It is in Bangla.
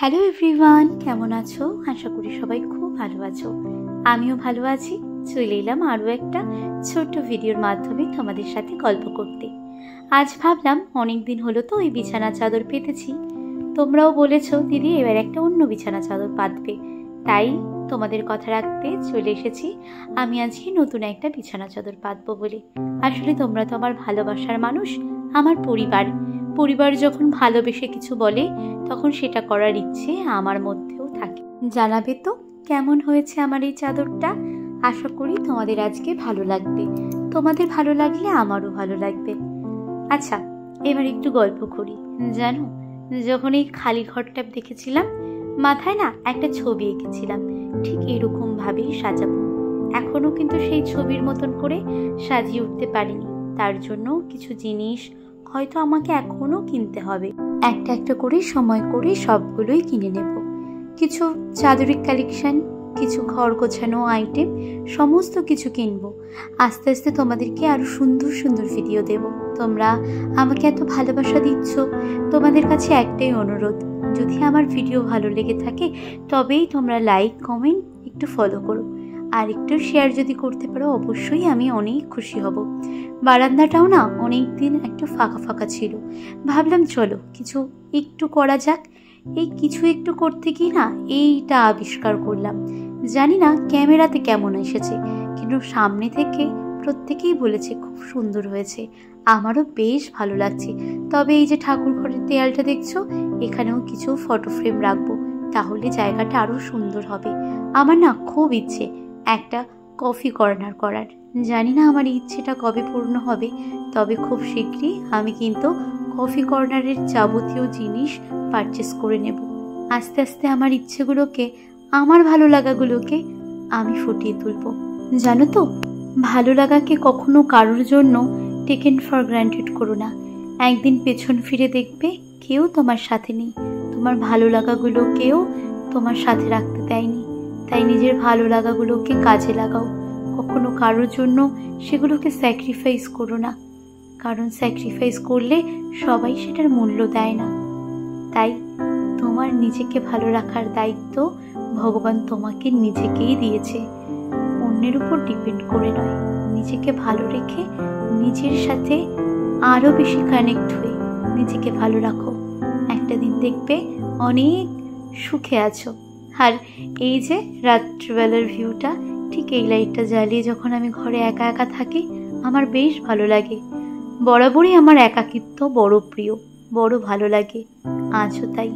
হ্যালো এভরিওয়ান, কেমন আছো? আশা করি সবাই খুব ভালো আছো। আমিও ভালো আছি। চলে এলাম আরও একটা ছোট্ট ভিডিওর মাধ্যমে তোমাদের সাথে গল্প করতে। আজ ভাবলাম অনেক দিন হলো তো ওই বিছানা চাদর পেতেছি, তোমরাও বলেছো দিদি এবার একটা অন্য বিছানা চাদর পাতবে, তাই তোমাদের কথা রাখতে চলে এসেছি আমি আজকে নতুন একটা বিছানা চাদর পাতবো বলে। আসলে তোমরা তো আমার ভালোবাসার মানুষ, আমার পরিবার যখন ভালোবেসে কিছু বলে তখন সেটা করার ইচ্ছে আমার মধ্যেও থাকে। জানাবে তো কেমন হয়েছে আমার এই চাদরটা। আশা করি তোমাদের আজকে ভালো লাগবে, তোমাদের ভালো লাগলে আমারও ভালো লাগবে। আচ্ছা, এবার একটু গল্প করি। জানো, যখন এই খালি ঘরটা দেখেছিলাম, মাথায় না একটা ছবি এঁকেছিলাম ঠিক এরকম ভাবেই সাজাবো। এখনো কিন্তু সেই ছবির মতন করে সাজিয়ে উঠতে পারিনি, তার জন্য কিছু জিনিস হয়তো আমাকে এখনো কিনতে হবে। একটা একটা করে সময় করে সবগুলোই কিনে নেব। কিছু চাদরের কালেকশন, কিছু ঘর গোছানো আইটেম, সমস্ত কিছু কিনবো। আস্তে আস্তে তোমাদেরকে আরো সুন্দর সুন্দর ভিডিও দেব। তোমরা আমাকে এত ভালোবাসা দিচ্ছ, তোমাদের কাছে একটাই অনুরোধ, যদি আমার ভিডিও ভালো লেগে থাকে তবেই তোমরা লাইক কমেন্ট একটু ফলো করো, আর একটু শেয়ার যদি করতে পারো অবশ্যই আমি অনেক খুশি হব। বারান্দাটাও না অনেক দিন একটু ফাঁকা ফাঁকা ছিল, ভাবলাম চলো কিছু একটু করা যাক। এই কিছু একটু করতে গিয়ে না এইটা আবিষ্কার করলাম। জানি না ক্যামেরাতে কেমন এসেছে, কিন্তু সামনে থেকে প্রত্যেকেই বলেছে খুব সুন্দর হয়েছে, আমারও বেশ ভালো লাগছে। তবে এই যে ঠাকুর ঘরের দেয়ালটা দেখছো, এখানেও কিছু ফটো ফ্রেম রাখবো, তাহলে জায়গাটা আরো সুন্দর হবে। আমার না খুব ইচ্ছে একটা কফি কর্নার করার। জানি না আমার ইচ্ছেটা কবে পূর্ণ হবে, তবে খুব শীঘ্রই আমি কিন্তু কফি কর্নারের যাবতীয় জিনিস পারচেস করে নেব। আস্তে আস্তে আমার ইচ্ছেগুলোকে, আমার ভালো লাগাগুলোকে আমি ফুটিয়ে তুলব। জানো তো, ভালো লাগাকে কখনো কারোর জন্য টেকেন ফর গ্রান্টেড করো না। একদিন পেছন ফিরে দেখবে কেউ তোমার সাথে নেই, তোমার ভালো লাগাগুলোকেও তোমার সাথে রাখতে দেয়নি। তাই নিজের ভালো লাগাগুলোকে কাজে লাগাও, কখনো কারোর জন্য সেগুলোকে স্যাক্রিফাইস করো না, কারণ স্যাক্রিফাইস করলে সবাই সেটার মূল্য দেয় না। তাই তোমার নিজেকে ভালো রাখার দায়িত্ব ভগবান তোমাকে নিজেকেই দিয়েছে, অন্যের উপর ডিপেন্ড করে নয়। নিজেকে ভালো রেখে নিজের সাথে আরও বেশি কানেক্ট হয়ে নিজেকে ভালো রাখো, একটা দিন দেখবে অনেক সুখে আছো। আর এই যে রাত্রিবেলার ভিউটা, ঠিক এই লাইটটা জ্বালিয়ে যখন আমি ঘরে একা একা থাকি আমার বেশ ভালো লাগে। বরাবরই আমার একাকিত্ব বড় প্রিয়, বড় ভালো লাগে, আজও তাই।